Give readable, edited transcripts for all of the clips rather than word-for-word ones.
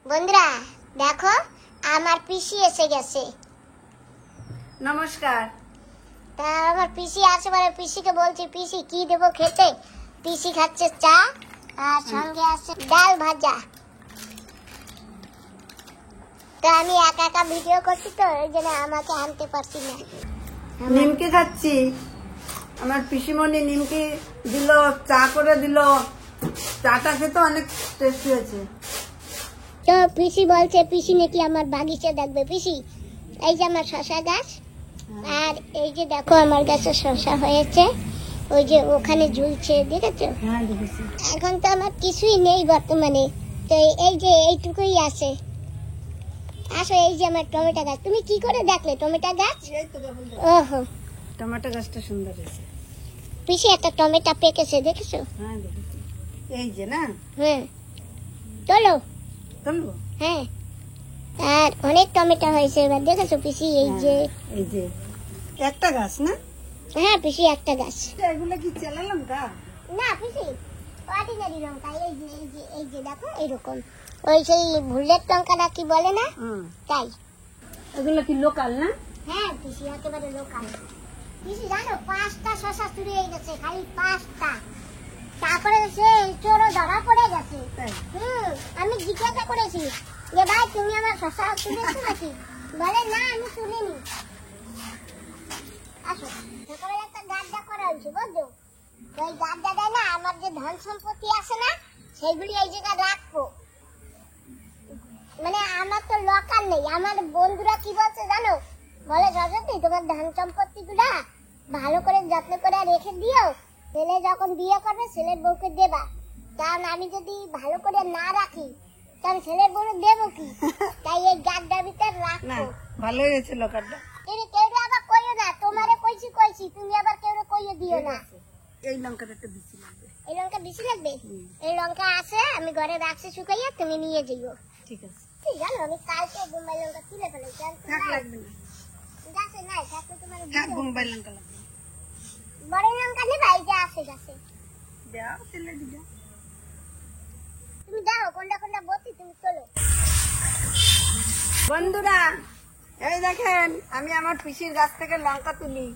বন্ধুরা দেখো আমার পিসি এসে গেছে। নমস্কার। তা আমার পিসি আসে বলে পিসিকে বলছি পিসি কি দেবো খেতে। পিসি খাচ্ছে চা আর সঙ্গে আছে ডাল ভাজা। তো আমি একা একা ভিডিও করছি তো এই জন্য আমাকে আনতে পারছি না। নিমকি খাচ্ছি। আমার পিসিমণি নিমকি দিল, চা করে দিল। চাটা খেতে অনেক টেস্টি হয়েছে। তো পিসি বলছে পিসি নাকি আমার বাগিচা দেখবে। পিসি এই যে আমার শশা গাছ আর এই যে দেখো আমার গাছে শশা হয়েছে, ওই যে ওখানে ঝুলছে দেখেছো। হ্যাঁ দেখেছি। এখন তো আমার কিছুই নেই বর্তমানে, তো এই যে এইটুকুই আছে। আসো এই যে আমার টমেটো গাছ। তুমি কি করে দেখলে টমেটো গাছ? এই তো কেবল দেখো। ওহো টমেটো গাছটা সুন্দর হয়েছে। পিসি একটা টমেটো পেকেছে দেখেছো? হ্যাঁ দেখেছি। এই যে না, হ্যাঁ তোলো। তুলবো? হ্যাঁ আর অনেক টমেটো হয়েছে এবার দেখেছো পিসি। এই যে এই যে একটা গাছ না? হ্যাঁ পিসি একটা গাছ। এগুলো কি চেলা লঙ্কা? না পিসি অর্ডিনারি লঙ্কা। এই যে এই যে এই যে দেখো এরকম ওই সেই বুলেট লঙ্কাটা কি বলে না তাই। এগুলো কি লোকাল না? হ্যাঁ পিসি একেবারে লোকাল। পিসি জানো 5টা শশা চুরি হয়ে গেছে, খালি 5টা। তারপরে সে চোরও ধরা পড়ে গেছে। আমি জিজ্ঞাসা করেছি যে ভাই তুমি আমার শশা তুলেছো নাকি, বলে না আমি তুলিনি। আসো সকালে একটা গাড্ডা করা হয়েছে বুঝছো, ওই গাড্ডাটা না আমার যে ধন সম্পত্তি আছে না সেইগুলি এই জায়গায় রাখবো। মানে আমার তো লকার নেই। আমার বন্ধুরা কি বলছে জানো, বলে সরস্বতী তোমার ধন সম্পত্তি গুলা ভালো করে যত্ন করে রেখে দিও, ছেলে যখন বিয়ে করবে ছেলের বউকে দেবা। কারণ আমি যদি ভালো করে না রাখি তাহলে ছেলের বউ দেবো কি, তাই এই গাড্ডার ভিতর না রাখবো। ভালোই হয়েছে লোকালটা। তুমি কেউ আবার কইও না, তোমারে কইছি তুমি আবার কেউ কইয়ে দিও না। এই লঙ্কাটা একটু বেশি লাগবে। এই লঙ্কা বেশি লাগবে? এই লঙ্কা আছে আমি ঘরে রাখছি শুকাইয়া, তুমি নিয়ে যাইও। ঠিক আছে। ঠিক জানো আমি কালকে বোম্বাই লঙ্কা তুলে ফেলেছি। থাক লাগবে না। গাছে নাই থাকলে তোমার থাক বোম্বাই লঙ্কা লাগবে। বড় লঙ্কা নেবা? এই যে আছে গাছে। দাও তেলে দিবা। তুমি দাও কোনটা কোনটা বতি তুমি তোলো। বন্ধুরা এই দেখেন আমি আমার পিসির গাছ থেকে লঙ্কা তুলি।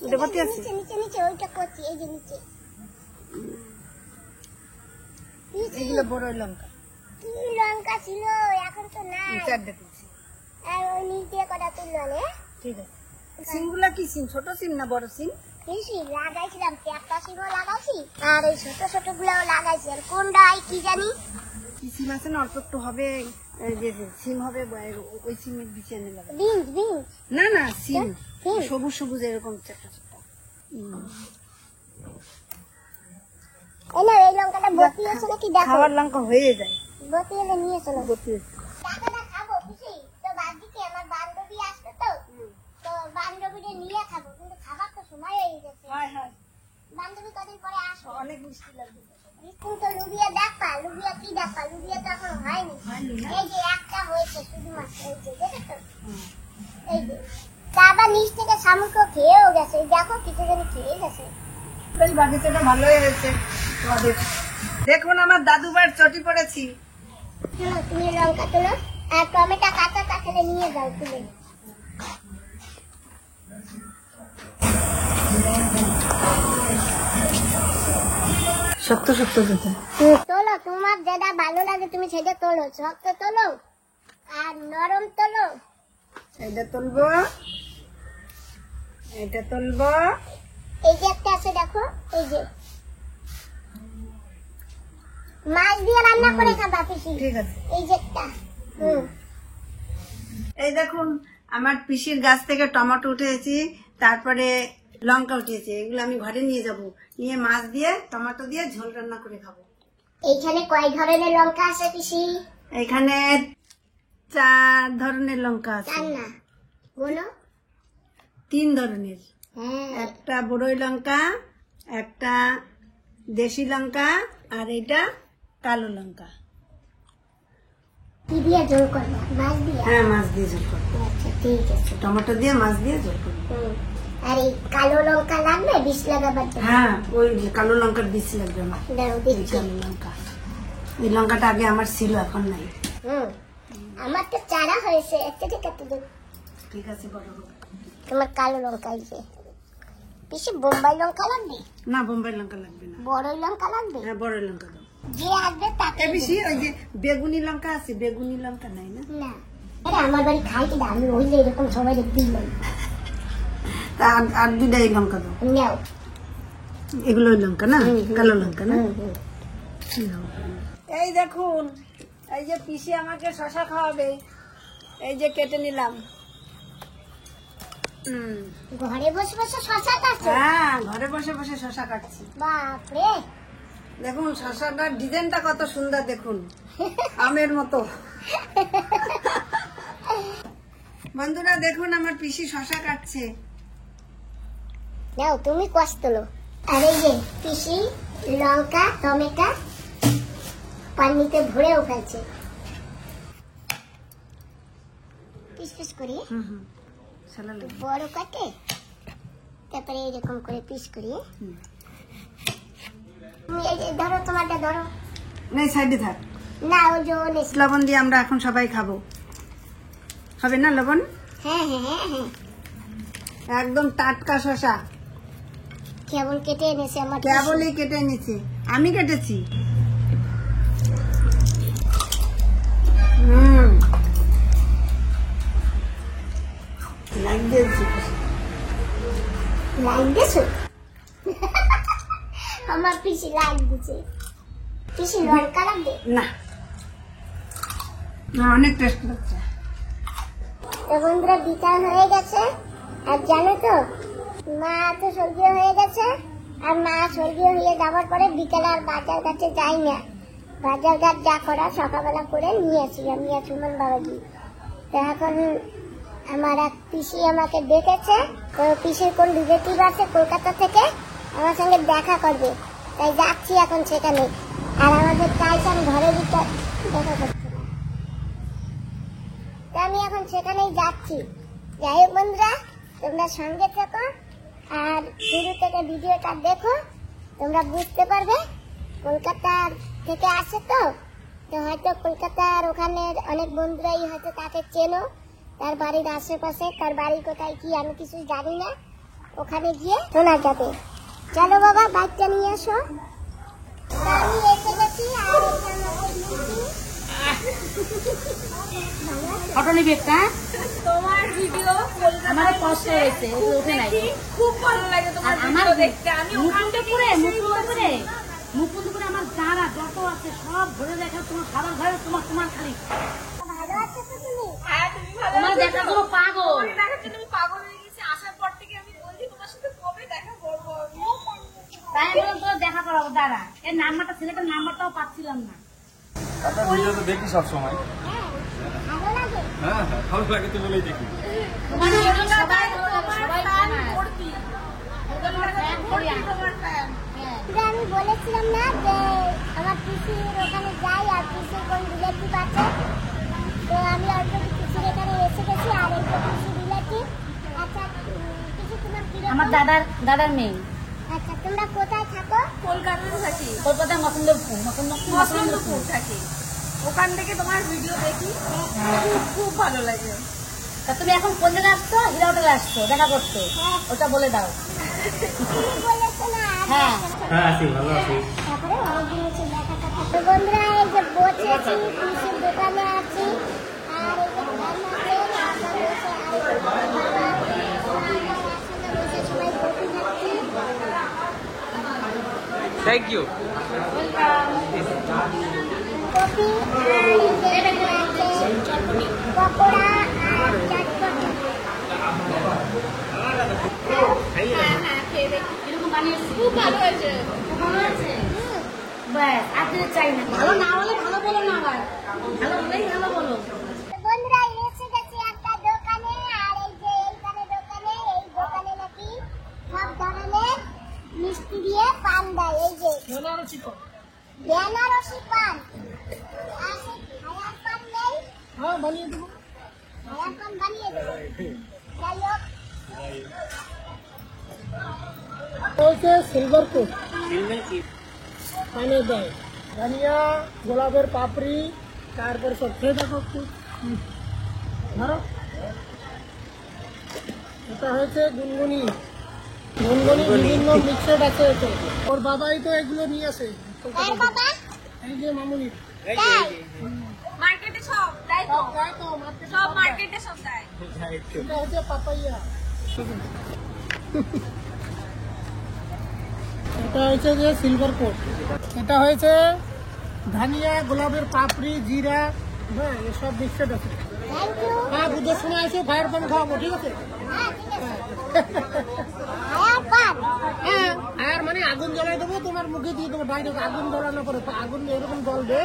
নিচে নিচে নিচে ওইটা করছি, এই যে নিচে। এগুলো বড় লঙ্কা। কি লঙ্কা ছিল এখন তো নাই। চারটে তুলছি। আর ওই নিচ দিয়ে কটা তুললো নে। ঠিক আছে। সিমগুলা কি সিম? ছোট সিম না বড় সিম? বেশি লাগাইছিলাম, 4টা সিমও লাগাইছি আর এই ছোট ছোট গুলাও লাগাইছি। আর কোনটা কি জানি কি সিম আছে না অল্প একটু হবে, যে সিম হবে ওই সিমের বিচে এনে লাগাবে। বিনস বিনস না না সিম সিম। সবুজ সবুজ এরকম ছোট ছোট। এই না এই লঙ্কাটা বতি আছে নাকি দেখো। খাবার লঙ্কা হয়ে যায়। বতি এলে নিয়ে চলো। বতি টাকাটা খাবো পিসি। তো বাড়িতে আমার বান্ধবী আসবে তো বান্ধবীকে নিয়ে খাবো, কিন্তু খাবার তো সময় হয়ে গেছে। হয় হয় বান্ধবী কদিন পরে আসবে। অনেক মিষ্টি লাগবে। বিস্কুট তো লুবিয়া দেখা, লুবিয়া কি দেখা, লুবিয়া তো এখন হয়নি। এই যে একটা হয়েছে শুধুমাত্র, এই যে দেখেছো এই যে। তা আবার নিচ থেকে শামুকও খেয়েও গেছে, এই দেখো কিছু জন খেয়ে গেছে। এই বাগিচাটা ভালোই হয়েছে তোমাদের। দেখুন আমার দাদুবার চটি পড়েছি। চলো তুমি লঙ্কা তোলো আর টমেটো কাঁচা কাঁচালে নিয়ে যাও তুলে। শক্ত শক্ত যেতে। তোলো তোমার যেটা ভালো লাগে তুমি সেটা তোলো, শক্ত তোলো আর নরম তোলো। এটা তুলবো, এটা তুলবো। এই যে একটা আছে দেখো, এই যে মাছ দিয়ে রান্না করে খাবা পিসি। ঠিক আছে। এই যে একটা এই দেখুন আমার পিসির গাছ থেকে টমেটো উঠেছি, তারপরে লঙ্কা উঠেছে। এগুলো আমি ঘরে নিয়ে যাব, নিয়ে মাছ দিয়ে টমেটো দিয়ে ঝোল রান্না করে খাবো। এইখানে কয় ধরনের লঙ্কা আছে পিসি? এখানে 4 ধরনের লঙ্কা আছে। জান না বলো। 3 ধরনের। হ্যাঁ একটা বড়ই লঙ্কা, একটা দেশি লঙ্কা, আর এটা কালো লঙ্কা। কি দিয়ে ঝোল করবো? মাছ দিয়ে? হ্যাঁ মাছ দিয়ে ঝোল করবো। আচ্ছা ঠিক আছে। টমেটো দিয়ে মাছ দিয়ে ঝোল করবো। আর এই কালো লঙ্কা লাগবে বিষ লাগাবার জন্য? হ্যাঁ ওই কালো লঙ্কার বেশি লাগবে আমার। দাও এই দিচ্ছি। কালো লঙ্কা এই লঙ্কাটা আগে আমার ছিল, এখন নাই। আমার তো চারা হয়েছে, একটা ঠিক আছে। ঠিক আছে, বড় হোক। তোমার কালো লঙ্কা হয়েছে। পিসি বোম্বাই লঙ্কা লাগবে? না, বোম্বাই লঙ্কা লাগবে না। বড় লঙ্কা লাগবে? হ্যাঁ, বড় লঙ্কা দাও। যে আসবে তাকে বেশি ওই যে বেগুনি লঙ্কা আছে, বেগুনি লঙ্কা নাই না? না, আরে আমার বাড়ি খাই কি আমি ওই যে এরকম সবাই দিলাম। তা আর দুইটা এই লঙ্কা দাও। নাও, এগুলো ওই লঙ্কা না, কালো লঙ্কা না? এই দেখুন, এই যে পিসি আমাকে শশা খাওয়াবে, এই যে কেটে নিলাম। ঘরে বসে বসে শশা কাটছো? হ্যাঁ, ঘরে বসে বসে শশা কাটছি। বাপরে, দেখুন শশাটার ডিজাইনটা কত সুন্দর, দেখুন আমের মতো। বন্ধুরা দেখুন, আমার পিসি শশা কাটছে। নাও তুমি কষ্ট লো। আর এই যে পিসি লঙ্কা টমেটো পানিতে ভরেও ফেলছে। পিস পিস করে বড় কাটে, তারপরে এরকম করে পিস করিয়ে তুমি এই যে ধরো, তোমারটা ধরো। না, সাইডে থাক। না, ওই যে লবণ দিয়ে আমরা এখন সবাই খাবো, হবে না লবণ? হ্যাঁ হ্যাঁ হ্যাঁ হ্যাঁ, একদম টাটকা শশা, কেবল কেটে এনেছে আমার। কেবলই কেটে এনেছি, আমি কেটেছি। লাইক দিয়েছি। লাইক দিছো? আমার পিসি লাইক দিছে। পিসি লঙ্কা লাগবে না, অনেক টেস্ট লাগছে। তো বন্ধুরা বিকাল হয়ে গেছে, আর জানো তো মা তো স্বর্গীয় হয়ে গেছে, আর মা স্বর্গীয় হয়ে যাওয়ার পরে বিকালে আর বাজার ঘাটে যাই না। বাজার ঘাট যা করা সকালবেলা করে নিয়ে আসি আমি আর সুমন বাবাজি। তো এখন আমার এক পিসি আমাকে ডেকেছে, তো পিসির কোন রিলেটিভ আছে কলকাতা থেকে, আমার সঙ্গে দেখা করবে, তাই যাচ্ছি এখন সেখানে। আর আমাদের টাইসান ঘরের ভিতর দেখা করছে না, তাই আমি এখন সেখানেই যাচ্ছি। যাই হোক বন্ধুরা, তোমরা সঙ্গে থেকো আর শুরু থেকে ভিডিওটা দেখো, তোমরা বুঝতে পারবে। কলকাতার থেকে আসে তো হয়তো কলকাতার ওখানে অনেক বন্ধুরাই হয়তো তাকে চেনো, তার বাড়ির আশেপাশে, তার বাড়ি কোথায় কি আমি কিছু জানি না, ওখানে গিয়ে শোনা যাবে। চলো বাবা, বাইকটা নিয়ে এসো। আমি এসে গেছি, আর ফটো নিবি একটা? তোমার ভিডিও আমার কষ্ট হয়েছে, ওঠে নাই, খুব ভালো লাগে তোমার ভিডিও দেখতে। আমি ওখানটা করে মুকুন্দপুরে আমার যারা যত আছে সব ঘুরে দেখা, তোমার খাবার ঘরে তোমার খালি ভালো আছো তো তুমি? হ্যাঁ, তুমি ভালো আছো? দেখার জন্য পাগল, দেখার জন্য আমি পাগল হয়ে গেছি। আসার পর থেকে আমি বলছি তোমার সাথে কবে দেখা করবো, তাই বলে তো দেখা করাবো। দাঁড়া, এর নাম্বারটা, ছেলেটার নাম্বারটাও পাচ্ছিলাম না। আপনার ভিডিও তো দেখি সবসময়। ভালো লাগে? হ্যাঁ হ্যাঁ, ভালো লাগে তো বলেই দেখি। তোমার ভিডিও সবাই ফ্যান করতি, তোমার ফ্যান করি তোমার ফ্যান। যে আমি বলেছিলাম না যে আমার পিসির ওখানে যাই, আর পিসির কোন রিলেটিভ আছে, তো আমি অলরেডি পিসির এখানে এসে গেছি। আর এই যে পিসির রিলেটিভ। আচ্ছা পিসি, তোমার কি আমার দাদার মেয়ে। আচ্ছা, তোমরা কোথায় থাকো? কলকাতাতে থাকি। কলকাতায় মকন্দপুর থাকি। ওখান থেকে তোমার ভিডিও দেখি, খুব ভালো লাগে। তা তুমি এখন কোন জায়গায় আসছো? হীরা হোটেলে আসছো দেখা করতে, ওটা বলে দাও। তুমি বলেছো না? হ্যাঁ হ্যাঁ, আছি, ভালো আছি। তারপরে অনেকদিন হচ্ছে দেখা কথা। তো বন্ধুরা, এই যে বসেছি পিসির দোকানে আছি, আর এই যে ফ্যান আছে, রাস্তা বসে, আর এই যে বাবা, বসে সবাই কফি খাচ্ছি। Thank you. কফি, আর এই যে এখানে আছে পকোড়া আর চটপটি। এরকম বানিয়েছি, খুব ভালো হয়েছে। ভালো হয়েছে, ব্যাস আর কিছু চাই না। ভালো না হলে ভালো বলো না, আবার ভালো হলেই ভালো বলো। তো বন্ধুরা, এসে গেছি একটা দোকানে, আর এই যে এইখানে দোকানে, এই দোকানে নাকি সব ধরনের মিষ্টি দিয়ে পান দেয়। এই যে বেনারসি পান আছে, হায়ার পান নেই? হ্যাঁ, বানিয়ে দেবো। হায়ার পান বানিয়ে দেবো। যাই হোক, বলছে সিলভার কোট পানে দেয়, ধনিয়া, গোলাপের পাপড়ি, তারপরে সব খেয়ে দেখো একটু। ধরো, এটা হয়েছে গুনগুনি। গুনগুনি বিভিন্ন মিক্সড আছে এতে। ওর বাবাই তো এগুলো নিয়ে আসে। হ্যাঁ বাবা, এই যে মামুনি। তাই মার্কেটে সব তাই তো তাই তো, মার্কেটে সব মার্কেটে সব দেয়। এটা হচ্ছে পাপাইয়া। এটা হয়েছে যে সিলভার কোট। এটা হয়েছে ধনিয়া, গোলাপের পাপড়ি, জিরা, হ্যাঁ এসব মিক্সড আছে। Thank you. হ্যাঁ বুঝে শুনে আছে, ফায়ার পান খাওয়াবো, ঠিক আছে? হ্যাঁ ঠিক আছে। আর পান হ্যাঁ, আর মানে আগুন জ্বালাই দেবো, তোমার মুখে দিয়ে দেবো ডাইরেক্ট। আগুন জ্বালানোর পরে আগুন এরকম জ্বলবে,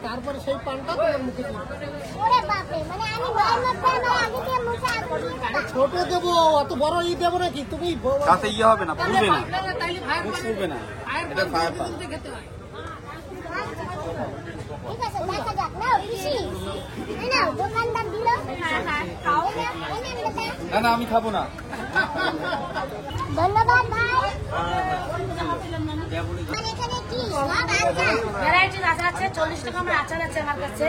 তারপরে সেই পানটা তোমার মুখে দিয়ে দেবো। ওরে বাপরে, মানে আমি ভয় মারতে আমার আগে দিয়ে মুখে আগুন দিতে আরে ছোট দেবো, অত বড় দেবো নাকি তুমি? তাতে ইয়ে হবে না, পুড়বে না। তাইলে ফায়ার মুখ পান, পুড়বে না। ফায়ার এটা ফায়ার পান। পান খেতে হয়। ঠিক আছে, দেখা যাক। নাও পিসি, এই নাও, দোকানদার দিল। খাও না, এই নেন বেটা। না না, আমি খাবো না। ধন্যবাদ ভাই। মানে এখানে কি সব আচার? ভ্যারাইটির আচার আছে, 40 টাকা আমার আচার আছে আমার কাছে।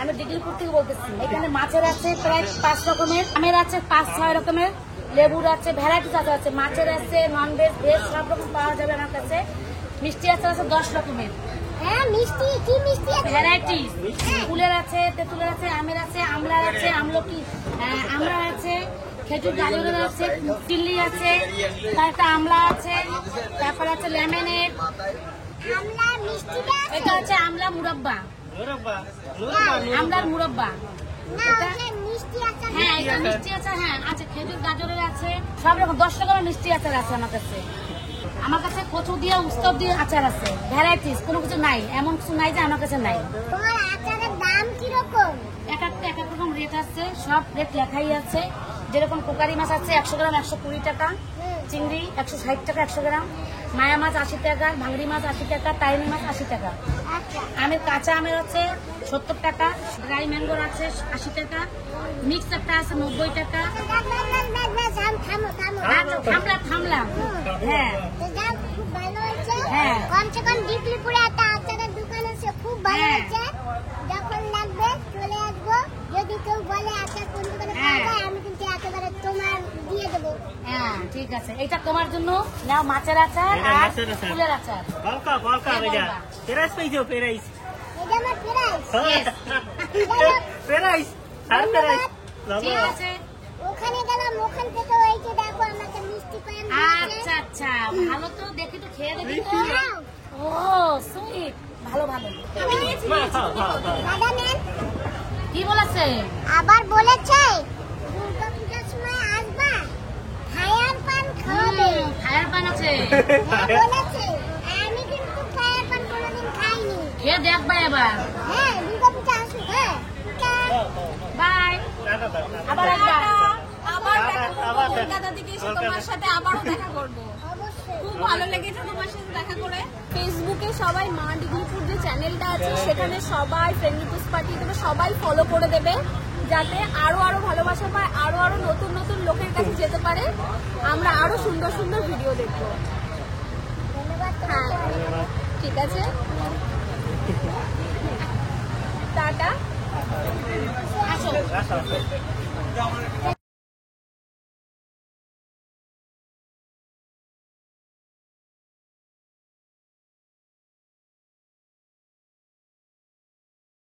আমি ডিগ্রিপুর থেকে বলতেছি। এখানে মাছের আছে প্রায় 5 রকমের, আমের আছে 5-6 রকমের, লেবুর আছে, ভ্যারাইটিস আচার আছে, মাছের আছে, ননভেজ ভেজ সব রকম পাওয়া যাবে আমার কাছে। মিষ্টি আচার আছে 10 রকমের, হ্যাঁ মিষ্টি, কি মিষ্টি আছে? ভ্যারাইটিস। ফুলের আছে, তেঁতুলের আছে, আমের আছে, আমলার আছে, আমলকি আমলা আছে, খেজুর গাজরের আছে, চিল্লি আছে, তারপরে আমলা আছে, তারপরে আছে লেমনের, আমলা মিষ্টিটা আছে? এটা হচ্ছে আমলা মুরব্বা, আমলার মুরব্বা। না, ওটা মিষ্টি আচার। হ্যাঁ এটা মিষ্টি আচার, হ্যাঁ আছে, খেজুর গাজরের আছে, সব রকম 10 রকমের মিষ্টি আচার আছে আমার কাছে। আমার কাছে কচু দিয়ে, উস্তব দিয়ে আচার আছে, ভ্যারাইটিস। কোনো কিছু নাই, এমন কিছু নাই যে আমার কাছে নাই। তোমার আচারের দাম কিরকম? এক একটা এক এক রকম রেট আছে, সব রেট লেখাই আছে। যেরকম কোকারি মাছ আছে 100 গ্রাম 120 টাকা, চিংড়ি 160 টাকা 100 গ্রাম, মায়া মাছ 80 টাকা, ভাঙড়ি মাছ 80 টাকা, টাইমি মাছ 80 টাকা। আচ্ছা, আমের কাঁচা আমের আছে 70 টাকা, ড্রাই ম্যাঙ্গোর আছে 80 টাকা, মিক্স একটা আছে 90 টাকা। থামলাম। হ্যাঁ খুব ভালো হয়েছে। হ্যাঁ। কমসে কম ডিগলিপুরে একটা আচারের দোকান আছে, খুব ভালো হ্যাঁ। হয়েছে। যখন লাগবে চলে আসবো। যদি কেউ বলে আচার কোন দোকানে পাওয়া যায়, আমি কিন্তু একেবারে তোমার দিয়ে দেবো। হ্যাঁ ঠিক আছে, এটা তোমার জন্য নাও, মাছের আচার আর ফুলের আচার। বলকা বলবা। প্রাইস পাইছো, প্রাইস এটা আমার প্রাইস। Yes, প্রাইস ধন্যবাদ। ঠিক আছে। ওখানে গেলাম, ওখান থেকে ওই যে দেখো আমাকে মিষ্টি পান আচ্ছা আচ্ছা, ভালো তো, দেখি তো, খেয়ে দেখি তো। ও সুইট, ভালো ভালো। দাদা নেন। কি বলেছে? আবার বলেছে দুর্গা পূজার সময় আসবা, খায়ার পান খাওয়াবে। খায়ের পান আছে, হ্যাঁ বলেছে। আমি কিন্তু খায়ার পান কোনোদিন খাইনি। খেয়ে দেখবা এবার। হ্যাঁ দুর্গা পূজা আসুক। হ্যাঁ বাই, আবার একবার। আবার দেখা করবো, কলকাতা থেকে এসে তোমার সাথে আবারও দেখা করবো। অবশ্যই। খুব ভালো লেগেছে তোমার সাথে দেখা করে। ফেসবুকে সবাই মা ডিগ্রিপুর যে চ্যানেলটা আছে, সেখানে সবাই ফ্রেন্ডলি পুষ্পাটি দেবে, সবাই ফলো করে দেবে, যাতে আরো ভালোবাসা পায়, আরো নতুন নতুন লোকের কাছে যেতে পারে, আমরা আরো সুন্দর সুন্দর ভিডিও দেখবো। ধন্যবাদ হ্যাঁ তোমাকে। ঠিক আছে, টাটা। আসো।